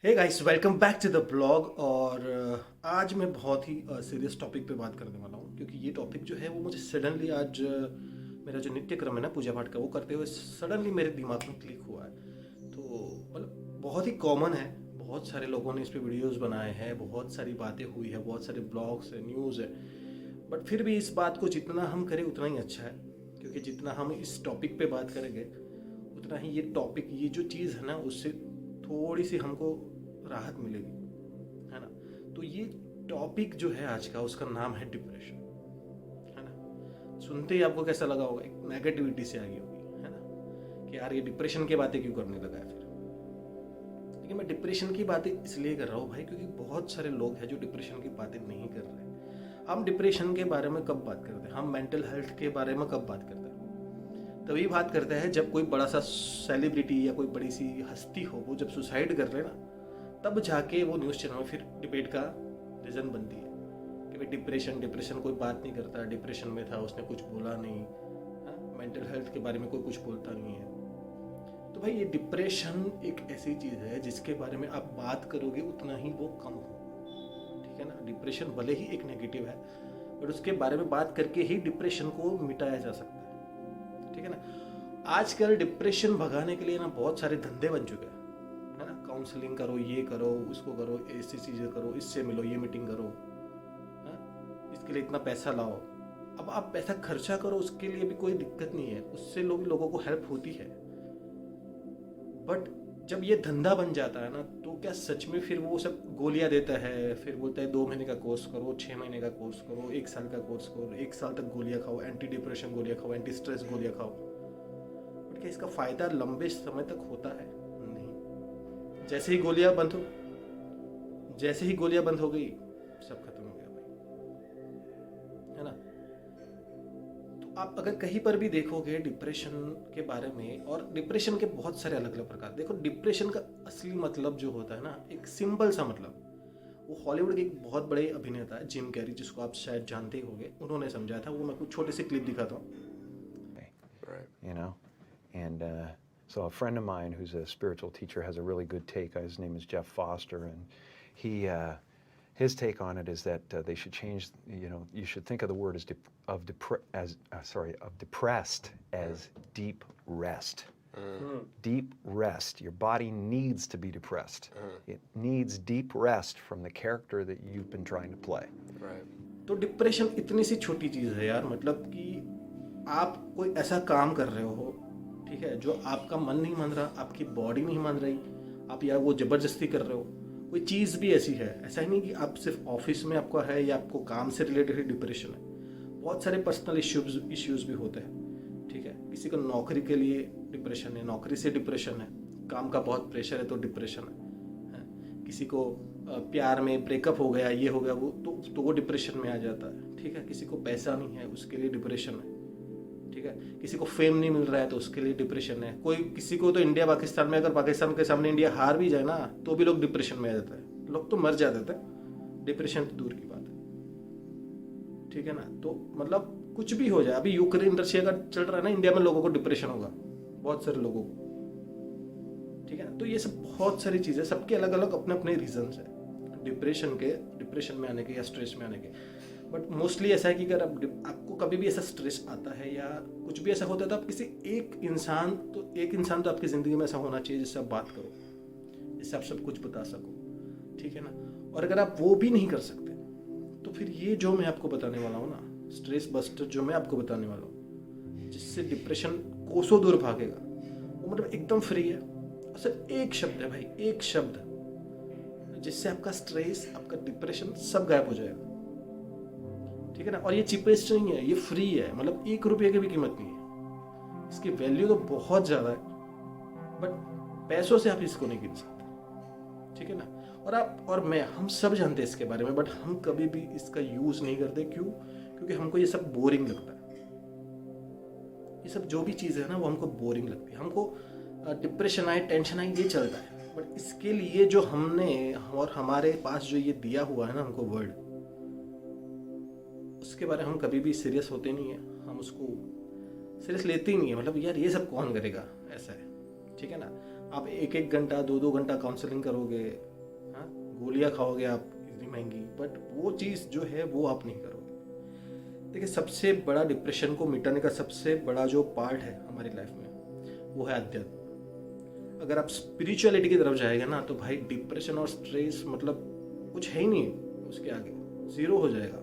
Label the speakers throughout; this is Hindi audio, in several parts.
Speaker 1: Hey guys, welcome back to the blog. और आज मैं बहुत ही सीरियस टॉपिक पे बात करने वाला हूँ, क्योंकि ये टॉपिक जो है वो मुझे सडनली आज मेरा जो नित्य क्रम है ना पूजा पाठ का, वो करते हुए सडनली मेरे दिमाग में क्लिक हुआ है। तो मतलब बहुत ही कॉमन है, बहुत सारे लोगों ने इस पे वीडियोस बनाए हैं, बहुत सारी बातें हुई है, बहुत सारे ब्लॉग्स है, न्यूज़ है। बट फिर भी इस बात को जितना हम करें उतना ही अच्छा है, क्योंकि जितना हम इस टॉपिक पे बात करेंगे उतना ही ये टॉपिक, ये जो चीज़ है ना, उससे थोड़ी सी हमको राहत मिलेगी, है ना। तो ये टॉपिक जो है आज का, उसका नाम है डिप्रेशन, है ना। सुनते ही आपको कैसा लगा होगा, एक नेगेटिविटी से आ गई होगी, है ना, कि यार ये डिप्रेशन की बातें क्यों करने लगा है फिर। लेकिन मैं डिप्रेशन की बातें इसलिए कर रहा हूँ भाई, क्योंकि बहुत सारे लोग हैं जो डिप्रेशन की बातें नहीं कर रहे। हम डिप्रेशन के बारे में कब बात करते हैं, हम मेंटल हेल्थ के बारे में कब बात करते हैं, तभी बात करते हैं जब कोई बड़ा सा सेलिब्रिटी या कोई बड़ी सी हस्ती हो, वो जब सुसाइड कर रहे ना, तब जाके वो न्यूज़ चैनल में फिर डिबेट का रीज़न बनती है कि भाई डिप्रेशन डिप्रेशन कोई बात नहीं करता, डिप्रेशन में था उसने कुछ बोला नहीं, मेंटल हेल्थ के बारे में कोई कुछ बोलता नहीं है। तो भाई ये डिप्रेशन एक ऐसी चीज़ है जिसके बारे में आप बात करोगे उतना ही वो कम हो, ठीक है ना। डिप्रेशन भले ही एक नेगेटिव है, बट उसके बारे में बात करके ही डिप्रेशन को मिटाया जा सकता है, ठीक है ना। आजकल डिप्रेशन भगाने के लिए ना बहुत सारे धंधे बन चुके हैं, है ना। काउंसलिंग करो, ये करो, उसको करो, ऐसी चीज़ें करो, इससे मिलो, ये मीटिंग करो, है, इसके लिए इतना पैसा लाओ। अब आप पैसा खर्चा करो, उसके लिए भी कोई दिक्कत नहीं है, उससे लोगों को हेल्प होती है। बट जब ये धंधा बन जाता है ना, तो क्या सच में फिर वो सब गोलियां देता है, फिर बोलता है 2 महीने का कोर्स करो, 6 महीने का कोर्स करो, 1 साल का कोर्स करो, 1 साल तक गोलियां खाओ, एंटी डिप्रेशन गोलियां खाओ, एंटी स्ट्रेस गोलियां खाओ। बट क्या इसका फ़ायदा लंबे समय तक होता है? नहीं। जैसे ही गोलियां बंद हो गई, सब खत्म हो गया भाई, है ना। तो आप अगर कहीं पर भी देखोगे डिप्रेशन के बारे में, और डिप्रेशन के बहुत सारे अलग अलग प्रकार देखो। डिप्रेशन का असली मतलब जो होता है ना, एक सिंपल सा मतलब, वो हॉलीवुड के एक बहुत बड़े अभिनेता है जिम कैरी, जिसको आप शायद जानते ही होंगे, उन्होंने समझाया था। वो मैं कुछ छोटे से क्लिप दिखाता हूँ।
Speaker 2: Right. You know, and so a friend of mine who's a spiritual teacher has a really good take. His name is Jeff Foster, and he his take on it is that they should change. You know, you should think of the word as of depressed as deep rest. Deep rest. Your body needs to be depressed. It needs deep rest from the character that you've been trying to play.
Speaker 3: Right.
Speaker 1: तो डिप्रेशन इतनी सी छोटी चीज़ है यार, मतलब कि आप कोई ऐसा काम कर रहे हो, ठीक है, जो आपका मन नहीं मान रहा, आपकी बॉडी नहीं मान रही, आप या वो ज़बरदस्ती कर रहे हो। कोई चीज़ भी ऐसी है, ऐसा ही नहीं कि आप सिर्फ ऑफिस में आपका है या आपको काम से रिलेटेड ही डिप्रेशन है। बहुत सारे पर्सनल इश्यूज़ भी होते हैं, ठीक है। किसी को नौकरी के लिए डिप्रेशन है, नौकरी से डिप्रेशन है, काम का बहुत प्रेशर है तो डिप्रेशन है। किसी को प्यार में ब्रेकअप हो गया, ये हो गया, वो तो वो डिप्रेशन में आ जाता है, ठीक है। किसी को पैसा नहीं है, उसके लिए डिप्रेशन है, ठीक है। किसी को फेम नहीं मिल रहा है तो उसके लिए डिप्रेशन है। कोई किसी को तो इंडिया पाकिस्तान में, अगर पाकिस्तान के सामने इंडिया हार भी जाए ना, तो भी लोग डिप्रेशन में आ जाते हैं, लोग तो मर जाते थे। डिप्रेशन तो दूर की बात है, ठीक है ना। तो मतलब कुछ भी हो जाए, अभी यूक्रेन रशिया का चल रहा है ना, इंडिया में लोगों को डिप्रेशन होगा, बहुत सारे लोगों को, ठीक है। तो ये सब बहुत सारी चीज़ें, सबके अलग अलग अपने अपने रीजंस है डिप्रेशन में आने के या स्ट्रेस में आने के। बट मोस्टली ऐसा है कि अगर आपको कभी भी ऐसा स्ट्रेस आता है या कुछ भी ऐसा होता है, तो आप किसी एक इंसान तो आपकी ज़िंदगी में ऐसा होना चाहिए जिससे आप बात करो, जिससे आप सब कुछ बता सको, ठीक है ना। और अगर आप वो भी नहीं कर सकते, तो फिर ये जो मैं आपको बताने वाला हूँ ना, स्ट्रेस बस्टर जो मैं आपको बताने वाला हूँ, जिससे डिप्रेशन कोसों दूर भागेगा, वो मतलब एकदम फ्री है। और सिर्फ एक शब्द है भाई, एक शब्द, जिससे आपका स्ट्रेस, आपका डिप्रेशन सब गायब हो जाएगा, ठीक है ना। और ये चीपेस्ट नहीं है, ये फ्री है, मतलब 1 रुपये की भी कीमत नहीं है। इसकी वैल्यू तो बहुत ज़्यादा है, बट पैसों से आप इसको नहीं गिन सकते, ठीक है ना। और हम सब जानते हैं इसके बारे में, बट हम कभी भी इसका यूज़ नहीं करते। क्यों? क्योंकि हमको ये सब बोरिंग लगता है। ये सब जो भी चीज़ है ना, वो हमको बोरिंग लगती है। हमको डिप्रेशन आए, टेंशन आए, ये चलता है। बट इसके लिए जो हमने और हमारे पास जो ये दिया हुआ है ना हमको वर्ल्ड, उसके बारे में हम कभी भी सीरियस होते नहीं है, हम उसको सीरियस लेते ही नहीं है। मतलब यार ये सब कौन करेगा, ऐसा है, ठीक है ना। आप 1-1 घंटा 2-2 घंटा काउंसलिंग करोगे, हाँ, गोलियां खाओगे आप इतनी महंगी, बट वो चीज़ जो है वो आप नहीं करोगे। देखिए, सबसे बड़ा डिप्रेशन को मिटाने का सबसे बड़ा जो पार्ट है हमारी लाइफ में वो है अध्यात्म। अगर आप स्पिरिचुअलिटी की तरफ जाएगा ना तो भाई डिप्रेशन और स्ट्रेस मतलब कुछ है ही नहीं, उसके आगे ज़ीरो हो जाएगा।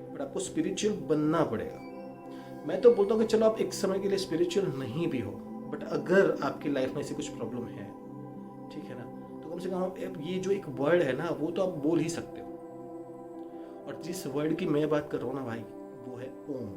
Speaker 1: बट आपको स्पिरिचुअल बनना पड़ेगा। मैं तो बोलता हूँ कि चलो आप एक समय के लिए स्पिरिचुअल नहीं भी हो, बट अगर आपकी लाइफ में ऐसी कुछ प्रॉब्लम है, ठीक है ना, तो कम से कम आप ये जो एक वर्ड है ना वो तो आप बोल ही सकते हो। और जिस वर्ड की मैं बात कर रहा हूँ ना भाई, वो है ओम।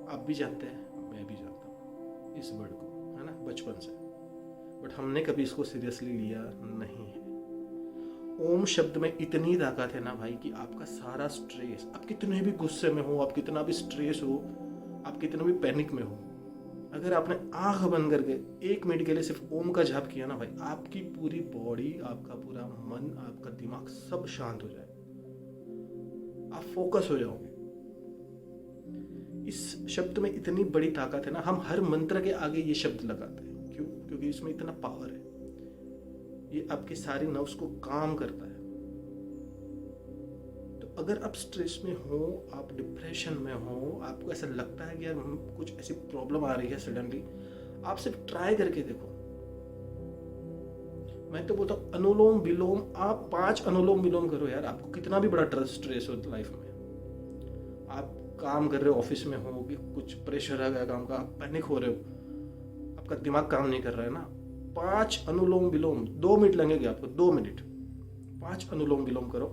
Speaker 1: आप भी जानते हैं, मैं भी जानता हूँ इस वर्ड को, है ना, बचपन से, बट हमने कभी इसको सीरियसली लिया नहीं है। ओम शब्द में इतनी ताकत है ना भाई कि आपका सारा स्ट्रेस, आप कितने भी गुस्से में हो, आप कितना भी स्ट्रेस हो, आप कितना भी पैनिक में हो, अगर आपने आंख बंद करके 1 मिनट के लिए सिर्फ ओम का जाप किया ना भाई, आपकी पूरी बॉडी, आपका पूरा मन, आपका दिमाग सब शांत हो जाए, आप फोकस हो जाओगे। इस शब्द में इतनी बड़ी ताकत है ना, हम हर मंत्र के आगे ये शब्द लगाते हैं। क्यों? क्योंकि इसमें इतना पावर है। ये आपके सारी नर्व्स को काम करता है। तो अगर आप स्ट्रेस में हो, आप डिप्रेशन में हो, आपको ऐसा लगता है कि यार कुछ ऐसी प्रॉब्लम आ रही है सडनली, आप सिर्फ ट्राई करके देखो। मैं तो बोलता हूँ अनुलोम विलोम, आप 5 अनुलोम विलोम करो यार। आपको कितना भी बड़ा स्ट्रेस हो लाइफ में, आप काम कर रहे हो, ऑफिस में हो, कि कुछ प्रेशर आ गया काम का, आप पैनिक हो रहे हो, आपका दिमाग काम नहीं कर रहा है ना, 5 अनुलोम विलोम, 2 मिनट लगेंगे आपको, 2 मिनट, 5 अनुलोम विलोम करो।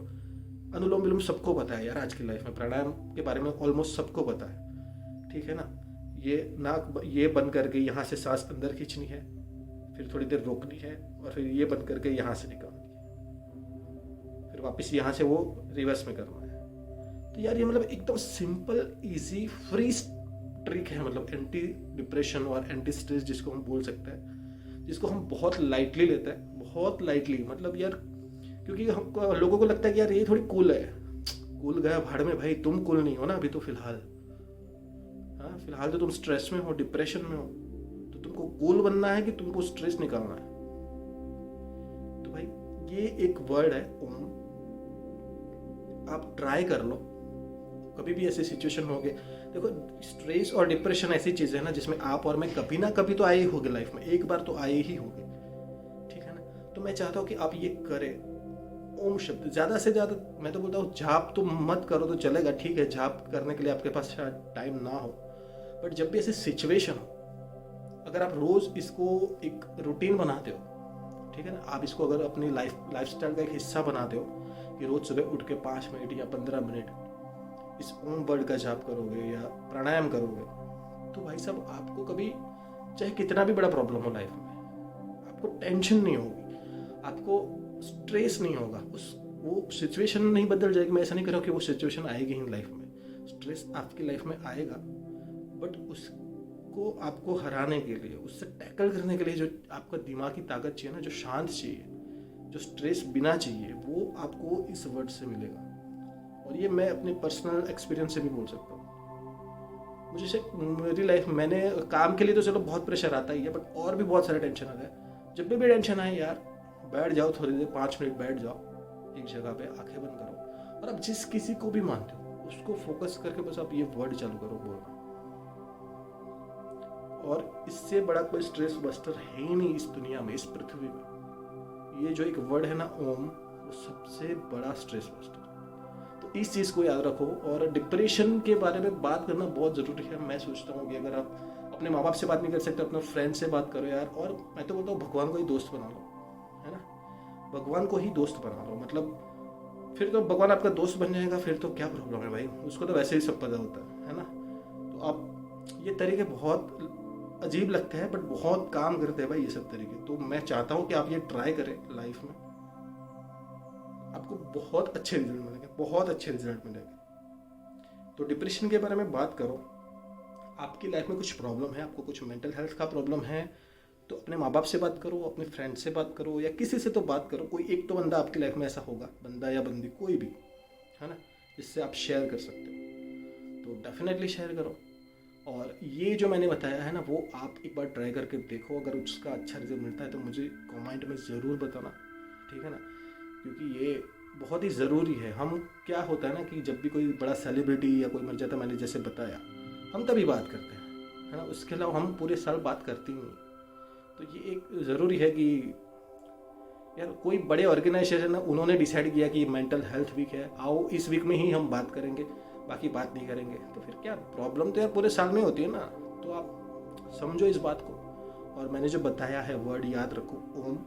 Speaker 1: अनुलोम विलोम सबको पता है यार, आज की लाइफ में प्राणायाम के बारे में ऑलमोस्ट सबको पता है, ठीक है ना। ये नाक ये बंद करके यहाँ से सांस अंदर खींचनी है, फिर थोड़ी देर रोकनी है, और फिर ये बंद करके यहाँ से निकालनी है, फिर वापस यहाँ से वो रिवर्स में करना है। तो यार ये मतलब एकदम सिंपल, इजी, फ्री ट्रिक है, मतलब एंटी डिप्रेशन और एंटी स्ट्रेस जिसको हम बोल सकते हैं, जिसको हम बहुत लाइटली लेते हैं, बहुत लाइटली। मतलब यार, क्योंकि हम लोगों को लगता है कि यार ये थोड़ी कूल है, कूल गया भाड़ में भाई, तुम कूल नहीं हो ना अभी तो फिलहाल। हाँ, फिलहाल तो तुम स्ट्रेस में हो, डिप्रेशन में हो, तो तुमको कूल बनना है कि तुमको स्ट्रेस निकालना है। तो भाई ये एक वर्ड है ओम, आप ट्राई कर लो। कभी भी ऐसी सिचुएशन हो गए, देखो स्ट्रेस और डिप्रेशन ऐसी चीज़ है ना जिसमें आप और मैं कभी ना कभी तो आए ही होंगे लाइफ में, एक बार तो आए ही होंगे, ठीक है ना। तो मैं चाहता हूँ कि आप ये करें ओम शब्द ज़्यादा से ज़्यादा। मैं तो बोलता हूँ जाप तो मत करो तो चलेगा, ठीक है, जाप करने के लिए आपके पास शायद टाइम ना हो, बट जब भी ऐसी सिचुएशन हो, अगर आप रोज़ इसको एक रूटीन बनाते हो, ठीक है ना, आप इसको अगर अपनी लाइफस्टाइल का एक हिस्सा बनाते हो कि रोज़ सुबह उठ के 5 मिनट या 15 मिनट इस ओम वर्ड का जाप करोगे या प्राणायाम करोगे, तो भाई साहब आपको कभी चाहे कितना भी बड़ा प्रॉब्लम हो लाइफ में, आपको टेंशन नहीं होगी, आपको स्ट्रेस नहीं होगा। वो सिचुएशन नहीं बदल जाएगी। मैं ऐसा नहीं कर रहा हूँ कि वो सिचुएशन आएगी ही लाइफ में, स्ट्रेस आपकी लाइफ में आएगा, बट उसको आपको हराने के लिए, उससे टैकल करने के लिए जो आपका दिमाग की ताकत चाहिए ना, जो शांत चाहिए, जो स्ट्रेस बिना चाहिए, वो आपको इस वर्ड से मिलेगा। और ये मैं अपने पर्सनल एक्सपीरियंस से भी बोल सकता हूँ। मुझे से मेरी लाइफ, मैंने काम के लिए तो चलो बहुत प्रेशर आता ही है, बट और भी बहुत सारे टेंशन आता है। जब भी टेंशन आए यार, बैठ जाओ थोड़ी देर, 5 मिनट बैठ जाओ एक जगह पे, आंखें बंद करो, और आप जिस किसी को भी मानते हो उसको फोकस करके बस आप ये वर्ड चालू करो बोलना। और इससे बड़ा कोई स्ट्रेस बस्टर है ही नहीं इस दुनिया में, इस पृथ्वी में। ये जो एक वर्ड है ना ओम, वो सबसे बड़ा स्ट्रेस बस्टर। तो इस चीज़ को याद रखो। और डिप्रेशन के बारे में बात करना बहुत ज़रूरी है। मैं सोचता हूँ कि अगर आप अपने माँ बाप से बात नहीं कर सकते, अपने फ्रेंड से बात करो यार। और मैं तो बोलता हूँ भगवान को ही दोस्त बना लो, है ना, भगवान को ही दोस्त बना लो। मतलब फिर तो भगवान आपका दोस्त बन जाएगा, फिर तो क्या प्रॉब्लम है भाई, उसको तो वैसे ही सब पता होता है ना। तो आप ये तरीके बहुत अजीब लगते हैं, बट बहुत काम करते हैं भाई ये सब तरीके। तो मैं चाहता हूँ कि आप ये ट्राई करें लाइफ में, आपको बहुत अच्छे रिजल्ट मिलेंगे, बहुत अच्छे रिजल्ट मिलेंगे। तो डिप्रेशन के बारे में बात करो। आपकी लाइफ में कुछ प्रॉब्लम है, आपको कुछ मेंटल हेल्थ का प्रॉब्लम है, तो अपने माँ बाप से बात करो, अपने फ्रेंड से बात करो, या किसी से तो बात करो। कोई एक तो बंदा आपकी लाइफ में ऐसा होगा, बंदा या बंदी कोई भी, है ना, जिससे आप शेयर कर सकते हो। तो डेफिनेटली शेयर करो। और ये जो मैंने बताया है ना, वो आप एक बार ट्राई करके देखो। अगर उसका अच्छा रिजल्ट मिलता है तो मुझे कमेंट में ज़रूर बताना, ठीक है ना, क्योंकि ये बहुत ही ज़रूरी है। हम क्या होता है ना कि जब भी कोई बड़ा सेलिब्रिटी या कोई मर जाता है, मैंने जैसे बताया, हम तभी बात करते हैं, है ना, उसके अलावा हम पूरे साल बात करते ही नहीं। तो ये एक ज़रूरी है कि यार कोई बड़े ऑर्गेनाइजेशन है, उन्होंने डिसाइड किया कि मेंटल हेल्थ वीक है, आओ इस वीक में ही हम बात करेंगे, बाकी बात नहीं करेंगे, तो फिर क्या प्रॉब्लम तो यार पूरे साल में होती है ना। तो आप समझो इस बात को। और मैंने जो बताया है वर्ड याद रखो, ओम